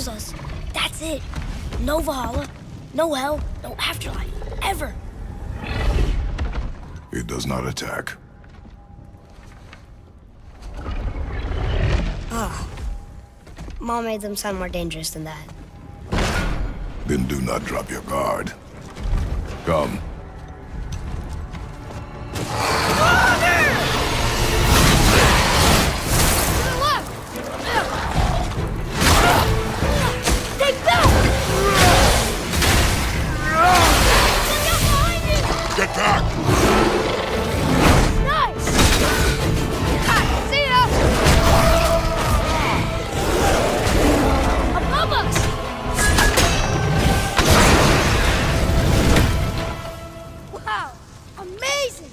tells us, that's it. No Valhalla, no hell, no afterlife, ever. It does not attack. Ah. Mom made them sound more dangerous than that. Then do not drop your guard. Come. Get back! Nice! See ya! Above us! Wow! Amazing!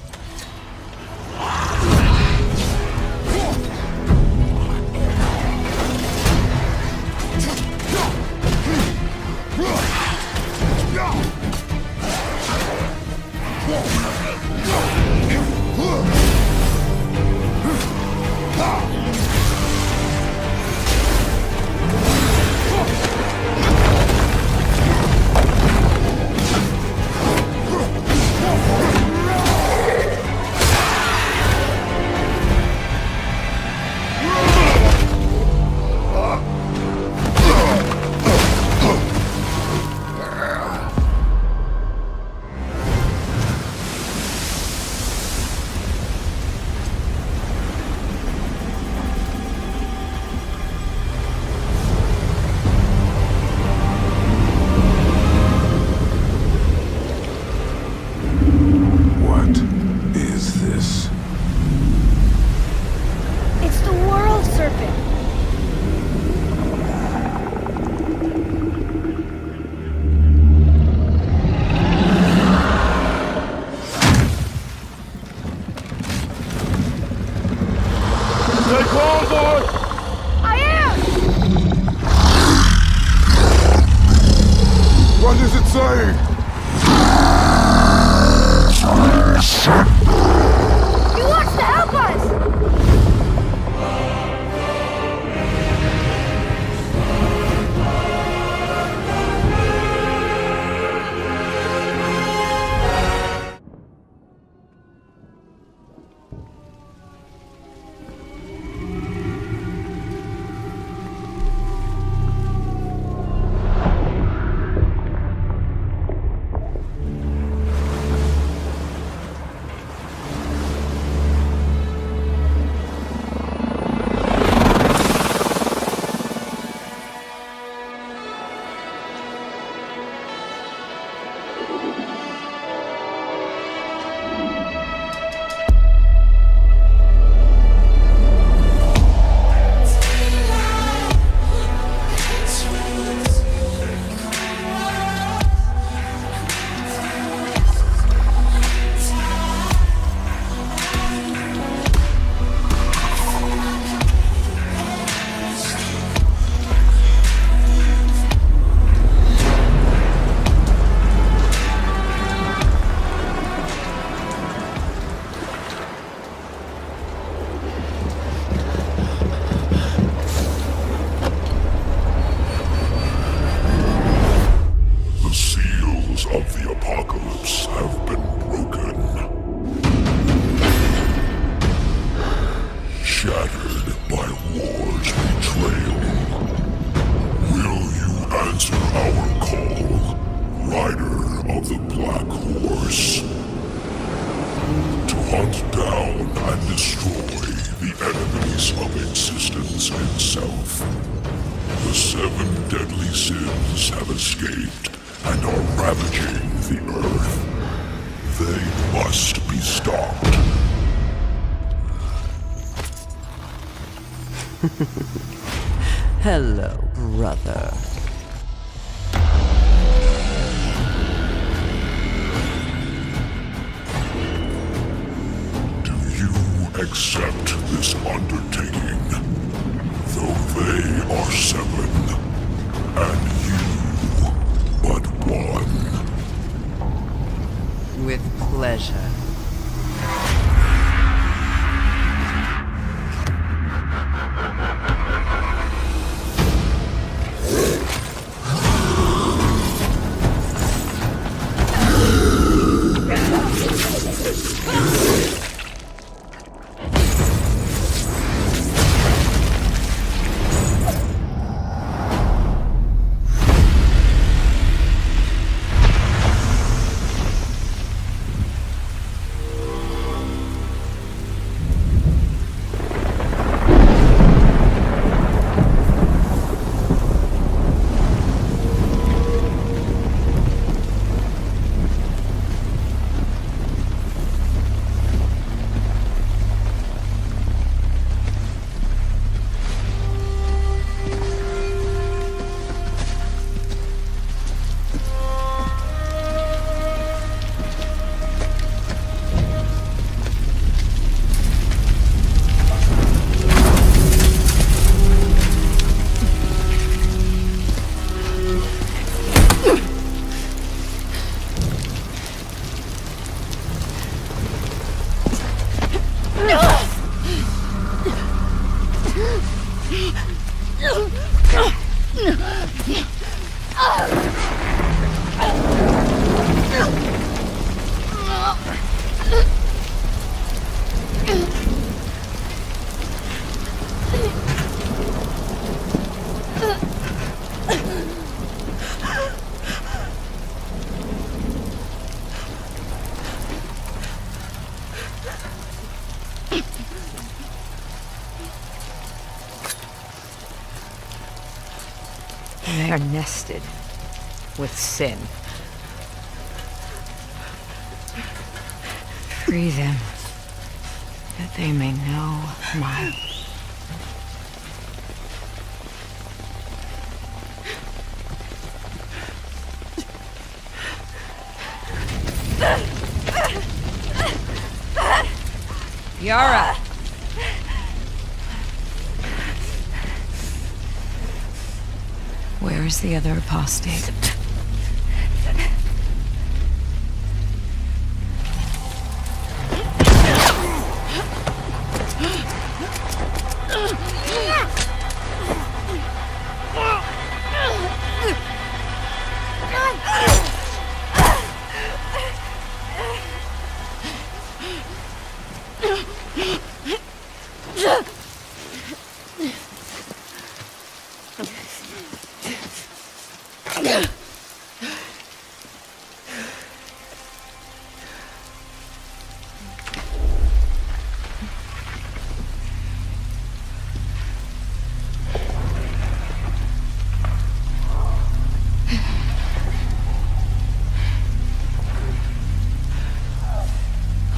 What does it say? He wants to help us! Of the apocalypse have been broken. Shattered by war's betrayal. Will you answer our call, Rider of the Black Horse? To hunt down and destroy the enemies of existence itself. The 7 deadly sins have escaped and are ravaging the Earth. They must be stopped. Hello, brother. Do you accept this undertaking? Though they are 7, and you but 1. With pleasure. They are nested with sin. Free them, that they may know my... Yara! Where is the other apostate?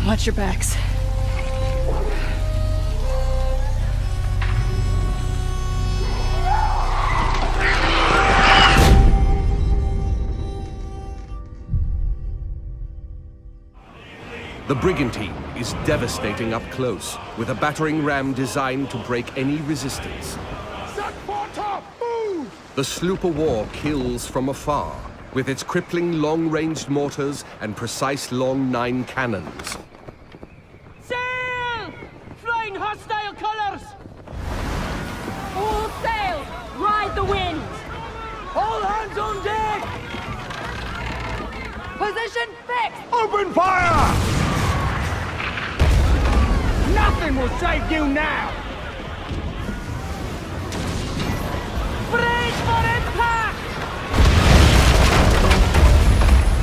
Watch your backs. The brigantine is devastating up close, with a battering ram designed to break any resistance. The sloop of war kills from afar, with its crippling long-ranged mortars and precise long 9 cannons. Sail! Flying hostile colors! All sail! Ride the wind! All hands on deck! Position fixed! Open fire! Nothing will save you now! Brace for impact!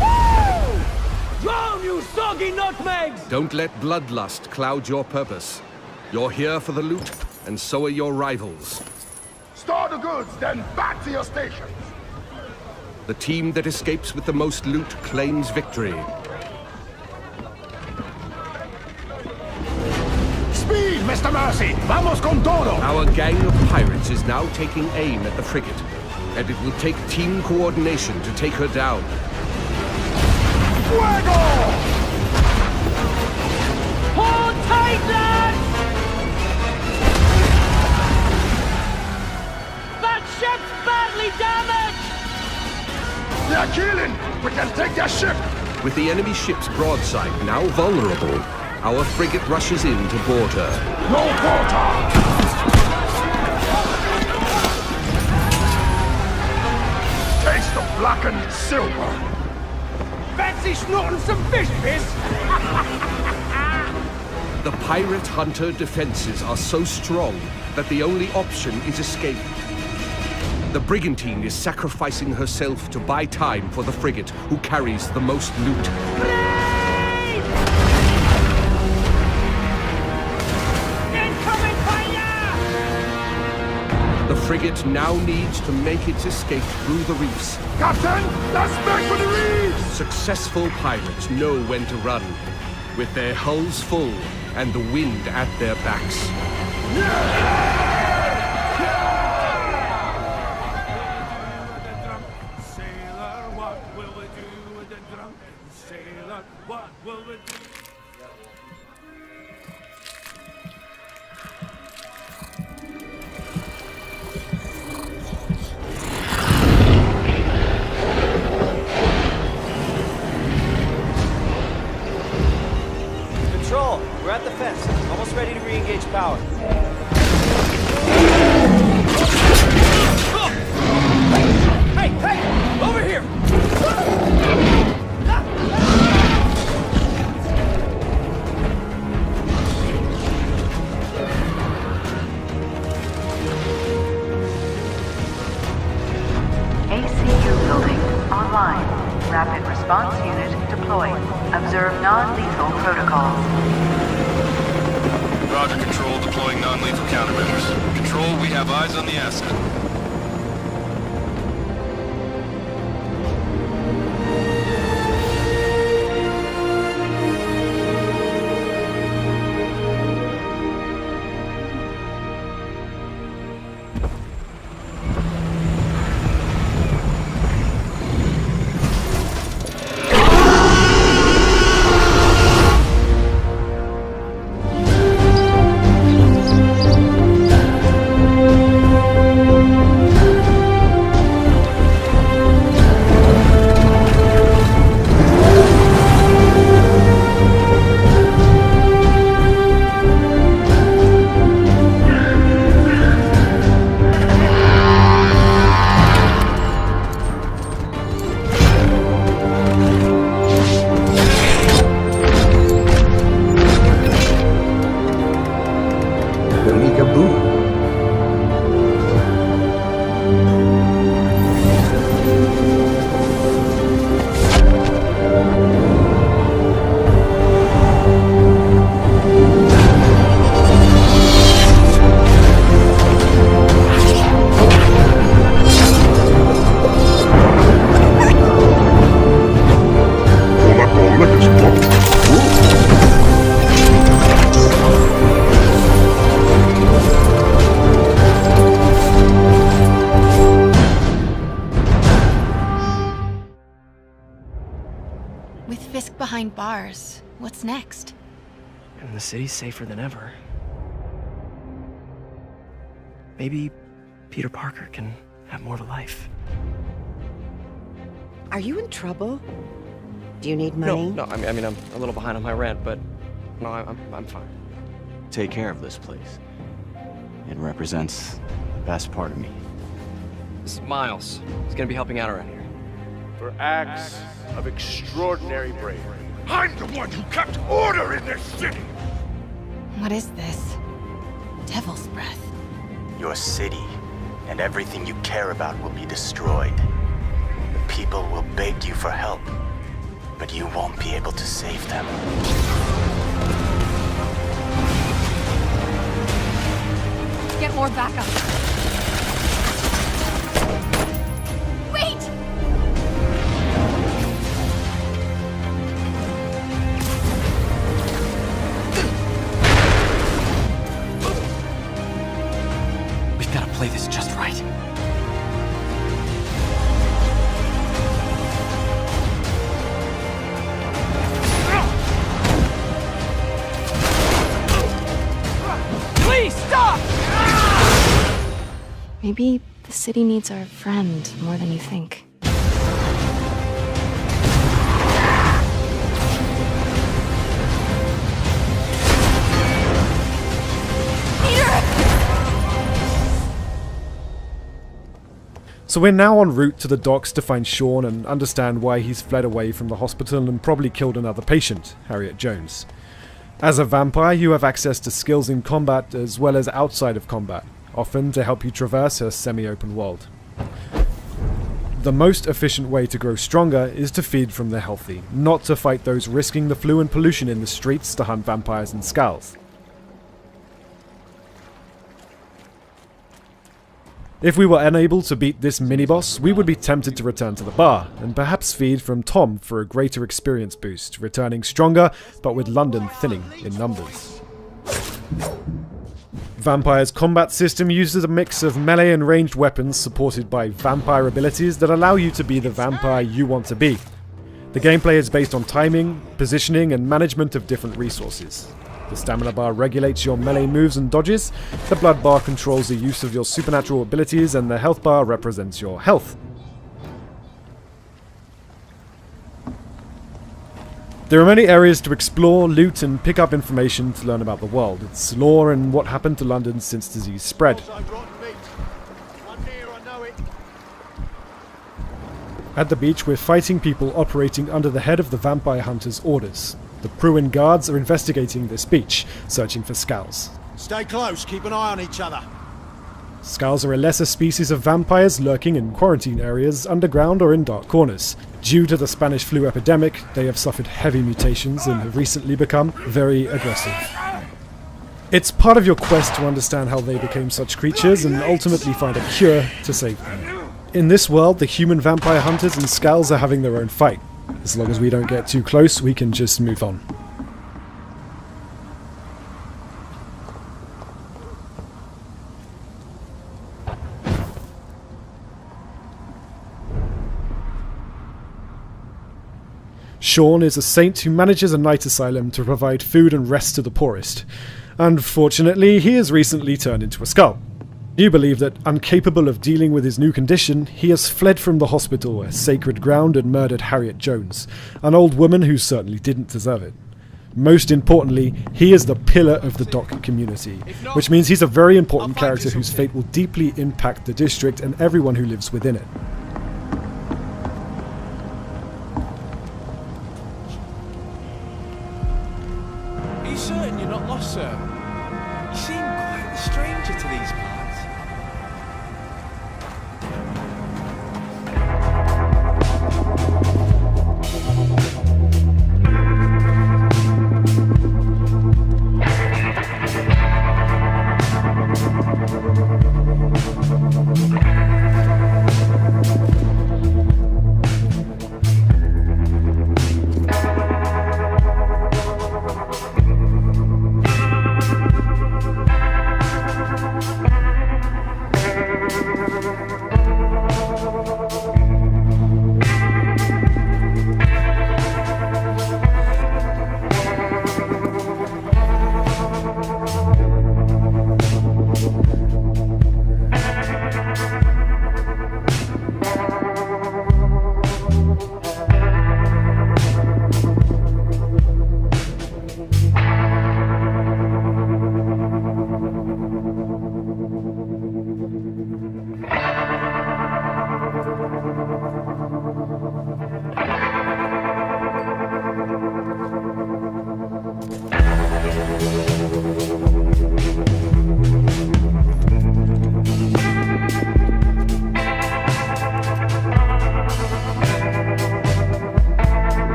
Woo! Drown, you soggy nutmegs! Don't let bloodlust cloud your purpose. You're here for the loot, and so are your rivals. Store the goods, then back to your stations. The team that escapes with the most loot claims victory. Speed, Mr. Mercy! Vamos con todo! Our gang of pirates is now taking aim at the frigate, and it will take team coordination to take her down. Fuego! Hold tight, lads! That ship's badly damaged! They're killing! We can take their ship! With the enemy ship's broadside now vulnerable, our frigate rushes in to board her. No quarter! Taste of blackened silver! Fancy snorting some fish piss? The pirate hunter defenses are so strong that the only option is escape. The brigantine is sacrificing herself to buy time for the frigate, who carries the most loot. Incoming fire! The frigate now needs to make its escape through the reefs. Captain, let's make for the reefs! Successful pirates know when to run, with their hulls full and the wind at their backs. Sailor, what will we do with the drunk? Sailor, what will we do? Control, we're at the fence. Almost ready to re-engage power. Hey, hey! Over here! ACU building online. Rapid response unit deployed. Observe non-lethal protocols. Roger, Control. Deploying non-lethal countermeasures. Control, we have eyes on the asset. With Fisk behind bars, what's next? And the city's safer than ever. Maybe Peter Parker can have more of a life. Are you in trouble? Do you need money? No, I mean, I'm a little behind on my rent, but no, I'm fine. Take care of this place. It represents the best part of me. This is Miles. He's gonna be helping out around here. For acts of extraordinary bravery. I'm the one who kept order in this city! What is this? Devil's breath. Your city and everything you care about will be destroyed. The people will beg you for help, but you won't be able to save them. Get more backup. Wait! We've got to play this just right. Please stop! Maybe the city needs our friend more than you think. So we're now en route to the docks to find Sean and understand why he's fled away from the hospital and probably killed another patient, Harriet Jones. As a vampire, you have access to skills in combat as well as outside of combat, often to help you traverse her semi-open world. The most efficient way to grow stronger is to feed from the healthy, not to fight those risking the flu and pollution in the streets to hunt vampires and skulls. If we were unable to beat this mini-boss, we would be tempted to return to the bar, and perhaps feed from Tom for a greater experience boost, returning stronger, but with London thinning in numbers. Vampire's combat system uses a mix of melee and ranged weapons supported by vampire abilities that allow you to be the vampire you want to be. The gameplay is based on timing, positioning, and management of different resources. The stamina bar regulates your melee moves and dodges, the blood bar controls the use of your supernatural abilities, and the health bar represents your health. There are many areas to explore, loot, and pick up information to learn about the world, its lore, and what happened to London since disease spread. At the beach, we're fighting people operating under the head of the vampire hunter's orders. The Pruin guards are investigating this beach, searching for skulls. Stay close, keep an eye on each other. Skulls are a lesser species of vampires lurking in quarantine areas, underground or in dark corners. Due to the Spanish flu epidemic, they have suffered heavy mutations and have recently become very aggressive. It's part of your quest to understand how they became such creatures and ultimately find a cure to save them. In this world, the human vampire hunters and skulls are having their own fight. As long as we don't get too close, we can just move on. Sean is a saint who manages a night asylum to provide food and rest to the poorest. Unfortunately, he has recently turned into a skull. You believe that, incapable of dealing with his new condition, he has fled from the hospital, a sacred ground, and murdered Harriet Jones, an old woman who certainly didn't deserve it. Most importantly, he is the pillar of the dock community, which means he's a very important character whose fate will deeply impact the district and everyone who lives within it. Are you certain you're not lost, sir? You seem quite the stranger to these parts.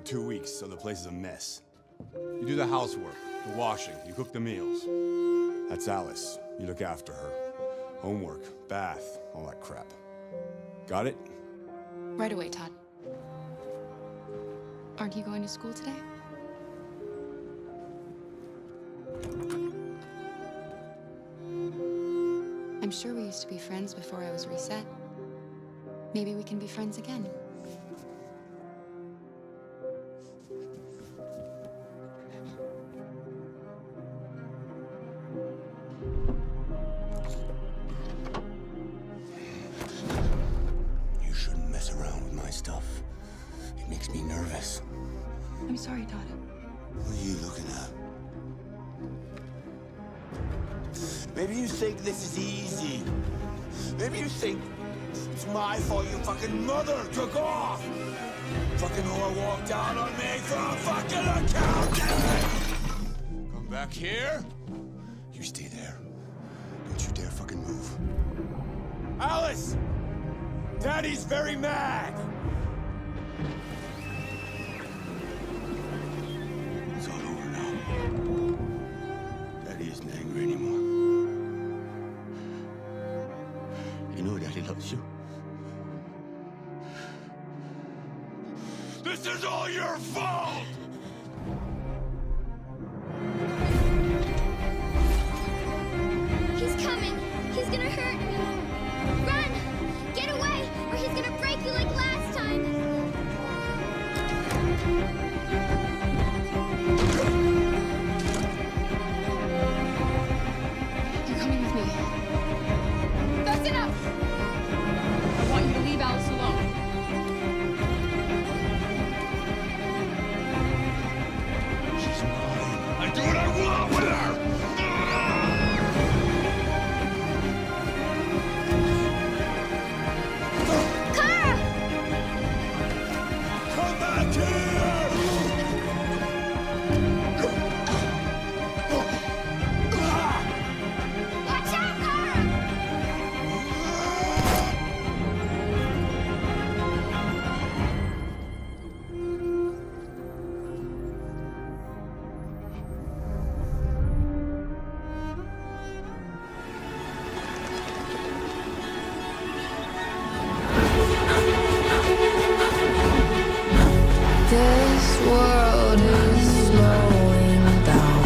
2 weeks, so the place is a mess. You do the housework, the washing, you cook the meals. That's Alice. You look after her. Homework, bath, all that crap. Got it? Right away, Todd. Aren't you going to school today? I'm sure we used to be friends before I was reset. Maybe we can be friends again. You shouldn't mess around with my stuff. It makes me nervous. I'm sorry, Todd. What are you looking at? Maybe you think this is easy. Maybe you think it's my fault your fucking mother took off. Fucking whore walked out on me for a fucking accountant. Come back here. You stay there. Don't you dare fucking move. Alice! Daddy's very mad. It's all over now. Daddy isn't angry anymore. You know Daddy loves you. This is all your fault! He's coming! He's gonna hurt me! Run! Get away, or he's gonna break you like last time! You're coming with me. That's enough! I want you to leave Alice alone. She's mine. I do what I want with her! Come back here! Watch out, Kara! This world is slowing down.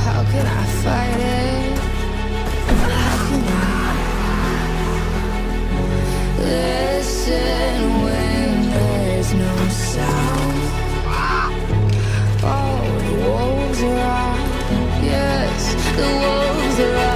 How can I fight it? How can I listen when there's no sound? Oh, the wolves are out. Yes, the wolves are out.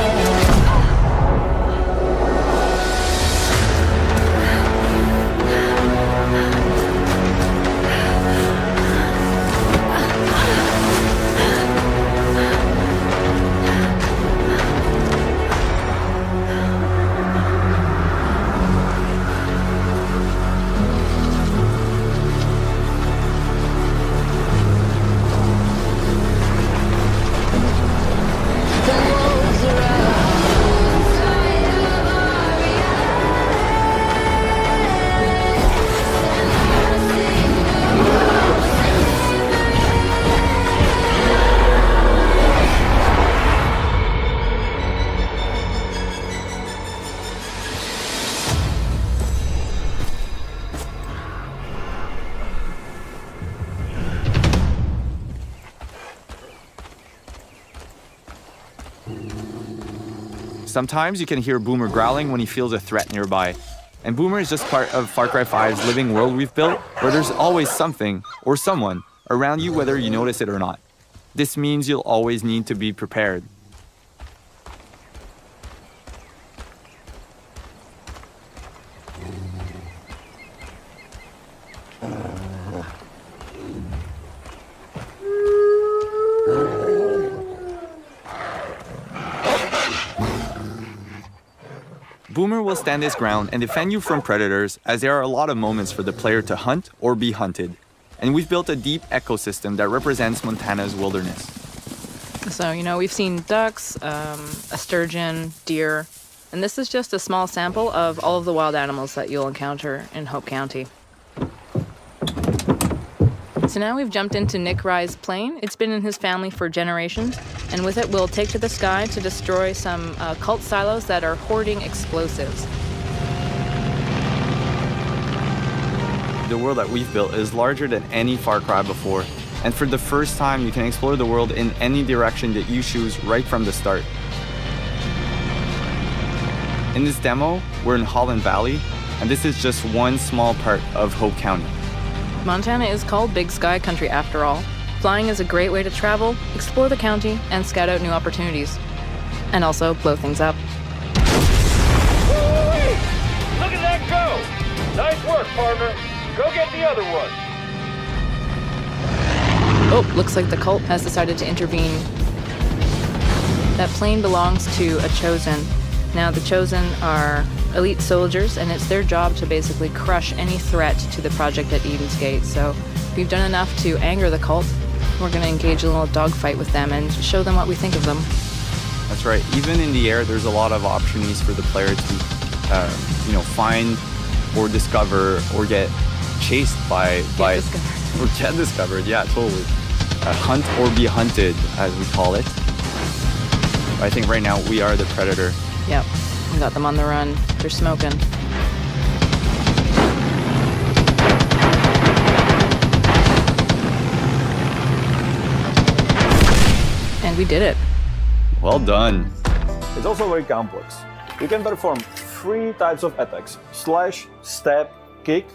Sometimes you can hear Boomer growling when he feels a threat nearby. And Boomer is just part of Far Cry 5's living world we've built, where there's always something, or someone, around you whether you notice it or not. This means you'll always need to be prepared. Boomer will stand his ground and defend you from predators, as there are a lot of moments for the player to hunt or be hunted. And we've built a deep ecosystem that represents Montana's wilderness. So, we've seen ducks, a sturgeon, deer, and this is just a small sample of all of the wild animals that you'll encounter in Hope County. So now we've jumped into Nick Rye's plane. It's been in his family for generations, and with it we'll take to the sky to destroy some cult silos that are hoarding explosives. The world that we've built is larger than any Far Cry before, and for the first time you can explore the world in any direction that you choose right from the start. In this demo, we're in Holland Valley, and this is just one small part of Hope County. Montana is called Big Sky Country after all. Flying is a great way to travel, explore the county, and scout out new opportunities. And also blow things up. Woo-wee! Look at that go! Nice work, partner. Go get the other one. Oh, looks like the cult has decided to intervene. That plane belongs to a Chosen. Now, the Chosen are elite soldiers, and it's their job to basically crush any threat to the project at Eden's Gate. So we've done enough to anger the cult. We're going to engage a little dogfight with them and show them what we think of them. That's right. Even in the air, there's a lot of opportunities for the player to, find or discover or get chased by or get discovered. Yeah, totally. Hunt or be hunted, as we call it. I think right now we are the predator. Yep, we got them on the run. They're smoking. And we did it. Well done. It's also very complex. You can perform 3 types of attacks: slash, stab, kick,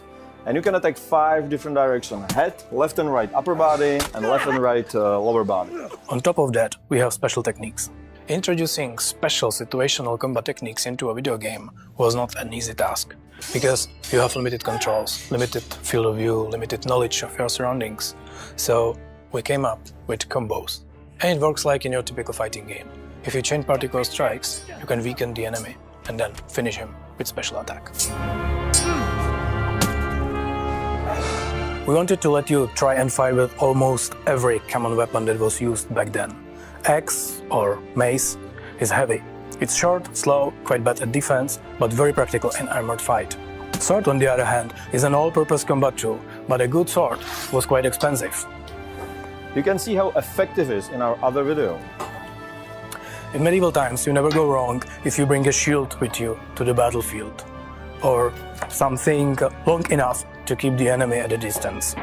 and you can attack 5 different directions: head, left and right upper body, and left and right lower body. On top of that, we have special techniques. Introducing special situational combat techniques into a video game was not an easy task, because you have limited controls, limited field of view, limited knowledge of your surroundings. So we came up with combos. And it works like in your typical fighting game. If you chain particle strikes, you can weaken the enemy and then finish him with special attack. We wanted to let you try and fight with almost every common weapon that was used back then. Axe, or mace, is heavy. It's short, slow, quite bad at defense, but very practical in armored fight. Sword, on the other hand, is an all-purpose combat tool, but a good sword was quite expensive. You can see how effective it is in our other video. In medieval times, you never go wrong if you bring a shield with you to the battlefield, or something long enough to keep the enemy at a distance.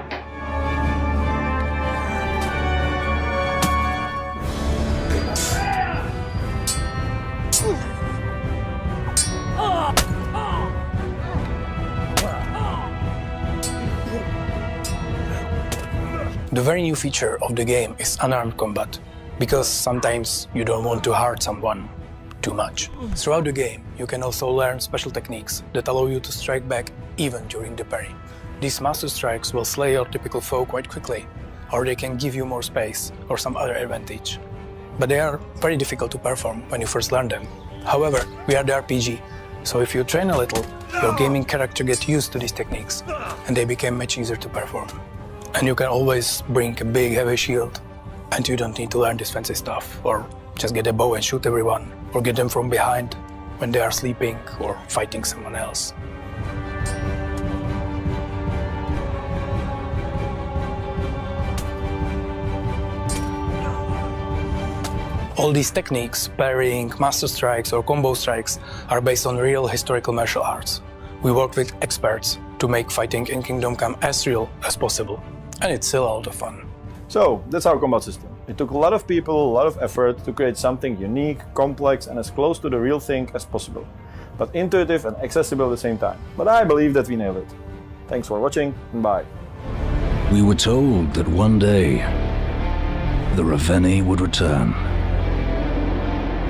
The very new feature of the game is unarmed combat, because sometimes you don't want to hurt someone too much. Throughout the game, you can also learn special techniques that allow you to strike back even during the parry. These master strikes will slay your typical foe quite quickly, or they can give you more space or some other advantage. But they are very difficult to perform when you first learn them. However, we are the RPG, so if you train a little, your gaming character gets used to these techniques, and they become much easier to perform. And you can always bring a big heavy shield, and you don't need to learn this fancy stuff, or just get a bow and shoot everyone, or get them from behind when they are sleeping or fighting someone else. All these techniques, parrying, master strikes or combo strikes, are based on real historical martial arts. We work with experts to make fighting in Kingdom Come as real as possible. And it's still a lot of fun. So, that's our combat system. It took a lot of people, a lot of effort to create something unique, complex, and as close to the real thing as possible, but intuitive and accessible at the same time. But I believe that we nailed it. Thanks for watching, and bye. We were told that one day, the Ravenni would return,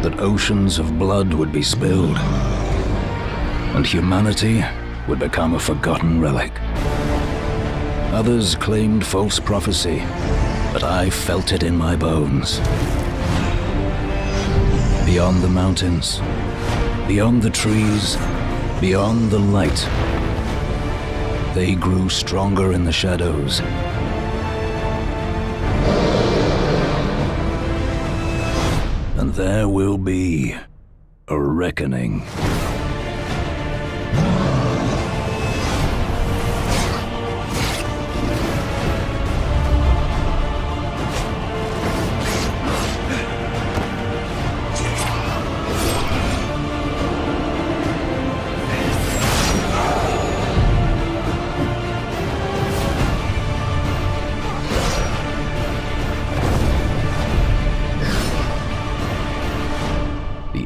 that oceans of blood would be spilled, and humanity would become a forgotten relic. Others claimed false prophecy, but I felt it in my bones. Beyond the mountains, beyond the trees, beyond the light, they grew stronger in the shadows. And there will be a reckoning.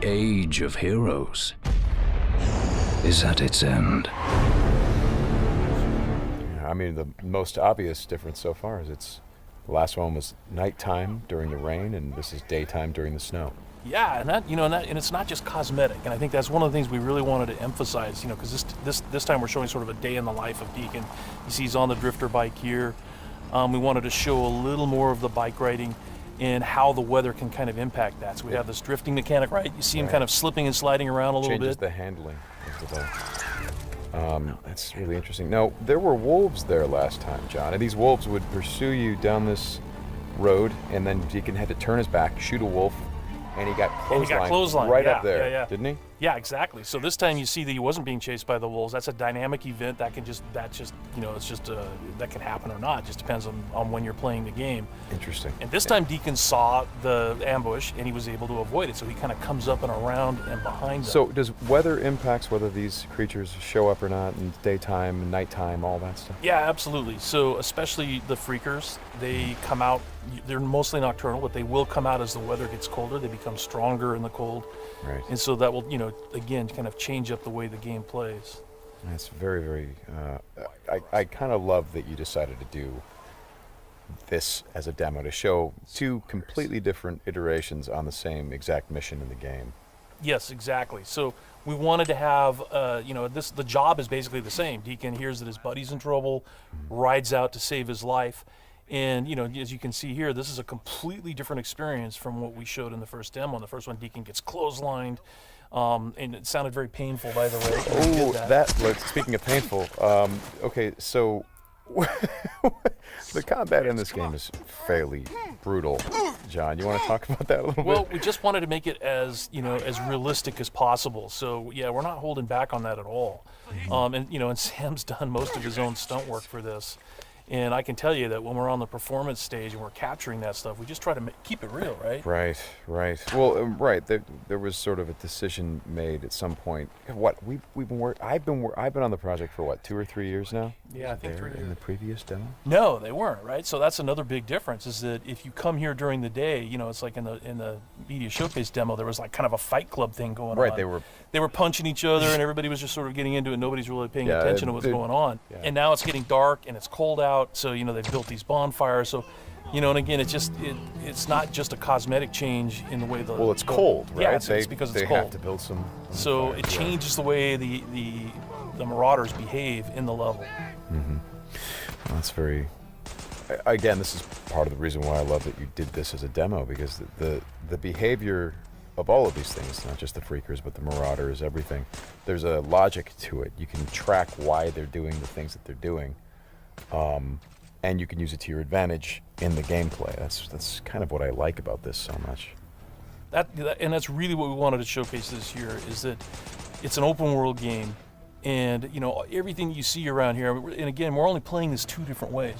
age of heroes is at its end. I mean, the most obvious difference so far is the last one was nighttime during the rain, and this is daytime during the snow. Yeah, and it's not just cosmetic, and I think that's one of the things we really wanted to emphasize, because this time we're showing sort of a day in the life of Deacon. You see he's on the drifter bike here. We wanted to show a little more of the bike riding and how the weather can kind of impact that. So we have this drifting mechanic, right? You see him kind of slipping and sliding around a little bit. Changes the handling of the bike. That's really interesting. Now, there were wolves there last time, John, and these wolves would pursue you down this road, and then Deacon had to turn his back, shoot a wolf, and he got clotheslined right up there, didn't he? Yeah, exactly. So this time you see that he wasn't being chased by the wolves. That's a dynamic event that can that can happen or not. It just depends on when you're playing the game. Interesting. And this time Deacon saw the ambush and he was able to avoid it. So he kind of comes up and around and behind them. So does weather impacts whether these creatures show up or not in daytime, nighttime, all that stuff? Yeah, absolutely. So especially the freakers, they come out, they're mostly nocturnal, but they will come out as the weather gets colder. They become stronger in the cold. Right. And so that will, again, kind of change up the way the game plays. That's very, very, I kind of love that you decided to do this as a demo to show two completely different iterations on the same exact mission in the game. Yes, exactly. So we wanted to have, the job is basically the same. Deacon hears that his buddy's in trouble, rides out to save his life. And, as you can see here, this is a completely different experience from what we showed in the first demo. In the first one, Deacon gets clotheslined, and it sounded very painful, by the way. Oh, speaking of painful, okay, so the combat in this game is fairly brutal. John, you want to talk about that a little bit? Well, we just wanted to make it as, as realistic as possible. So, yeah, we're not holding back on that at all. And Sam's done most of his own stunt work for this. And I can tell you that when we're on the performance stage and we're capturing that stuff, we just try to keep it real, right? Right. Well, right. There was sort of a decision made at some point. I've been on the project for 2 or 3 years now. Yeah, I think 3 years. In the previous demo? No, they weren't, right? So that's another big difference is that if you come here during the day, it's like in the media showcase demo, there was like kind of a fight club thing going on. Right. They were punching each other and everybody was just sort of getting into it. Nobody's really paying attention to what's going on. Yeah. And now it's getting dark and it's cold out. So, they've built these bonfires. So, and again, it's not just a cosmetic change in the way the... Well, it's cold, right? Yeah, it's because it's cold. They have to build some... So it changes the way the Marauders behave in the level. Mm-hmm. Well, that's very... Again, this is part of the reason why I love that you did this as a demo, because the behavior of all of these things, not just the Freakers, but the Marauders, everything, there's a logic to it. You can track why they're doing the things that they're doing. And you can use it to your advantage in the gameplay. That's kind of what I like about this so much. And that's really what we wanted to showcase this year, is that it's an open world game, and everything you see around here. And again, we're only playing this 2 different ways.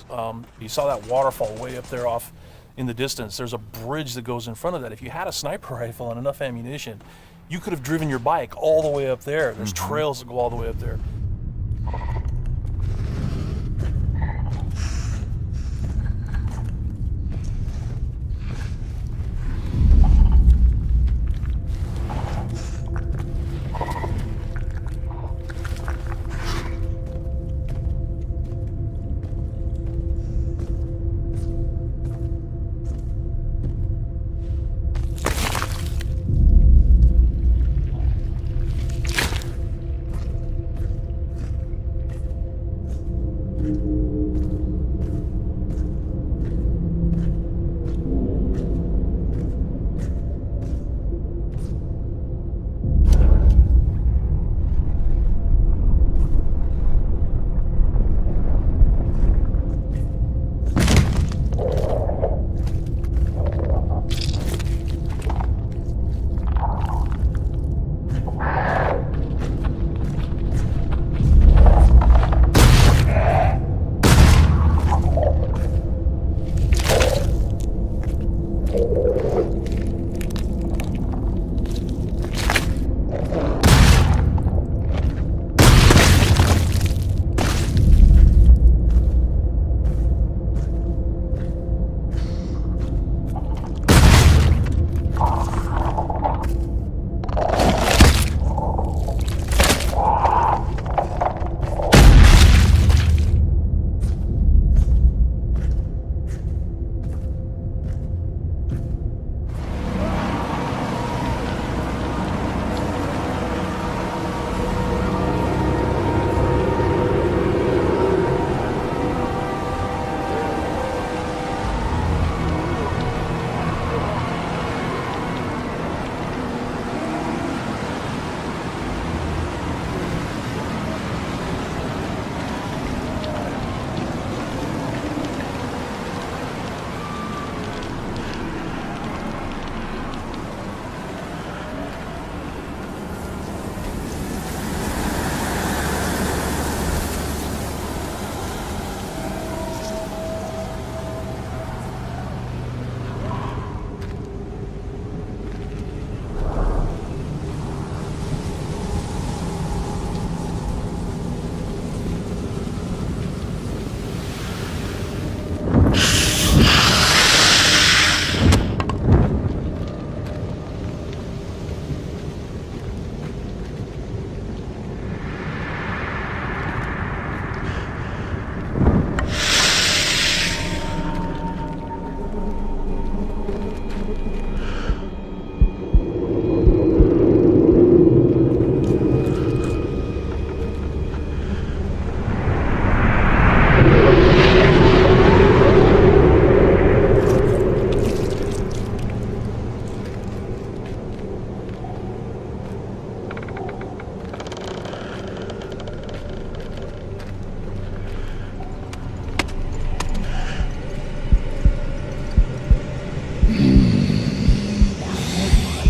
You saw that waterfall way up there off in the distance. There's a bridge that goes in front of that. If you had a sniper rifle and enough ammunition, you could have driven your bike all the way up there. There's trails that go all the way up there.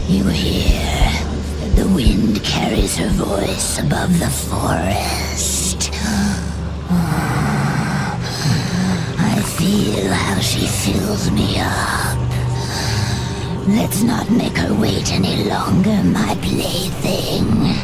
You hear? The wind carries her voice above the forest. I feel how she fills me up. Let's not make her wait any longer, my plaything.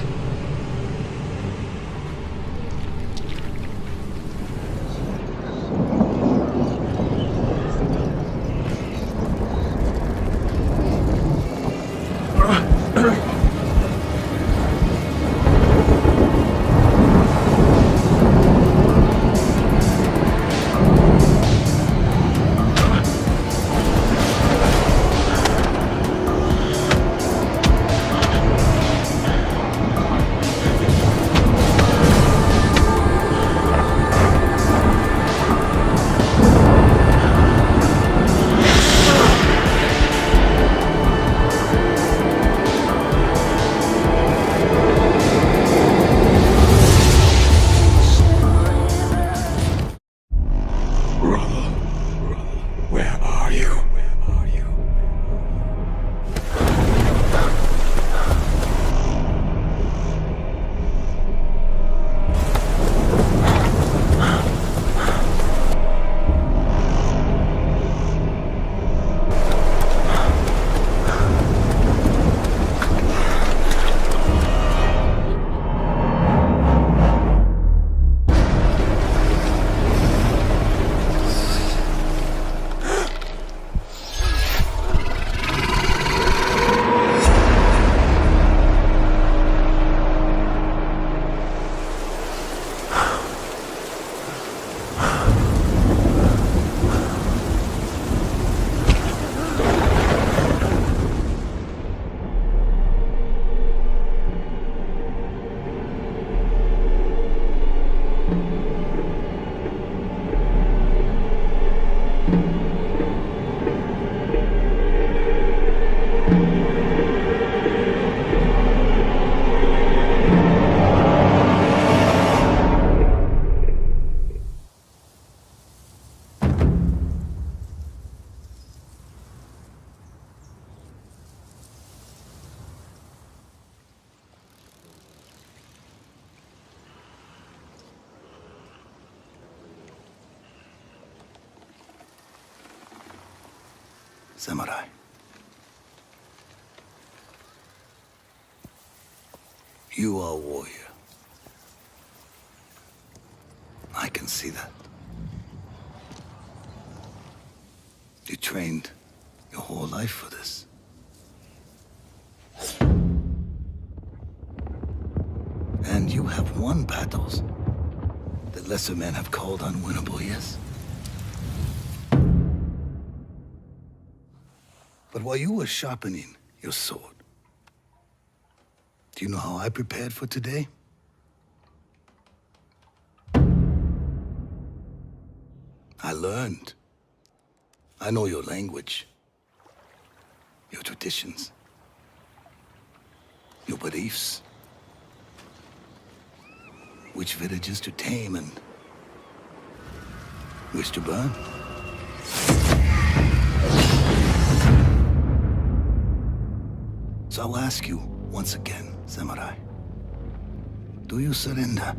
Samurai. You are a warrior. I can see that. You trained your whole life for this. And you have won battles that lesser men have called unwinnable, yes? But while you were sharpening your sword, do you know how I prepared for today? I learned. I know your language, your traditions, your beliefs, which villages to tame and which to burn. So I'll ask you once again, Samurai. Do you surrender?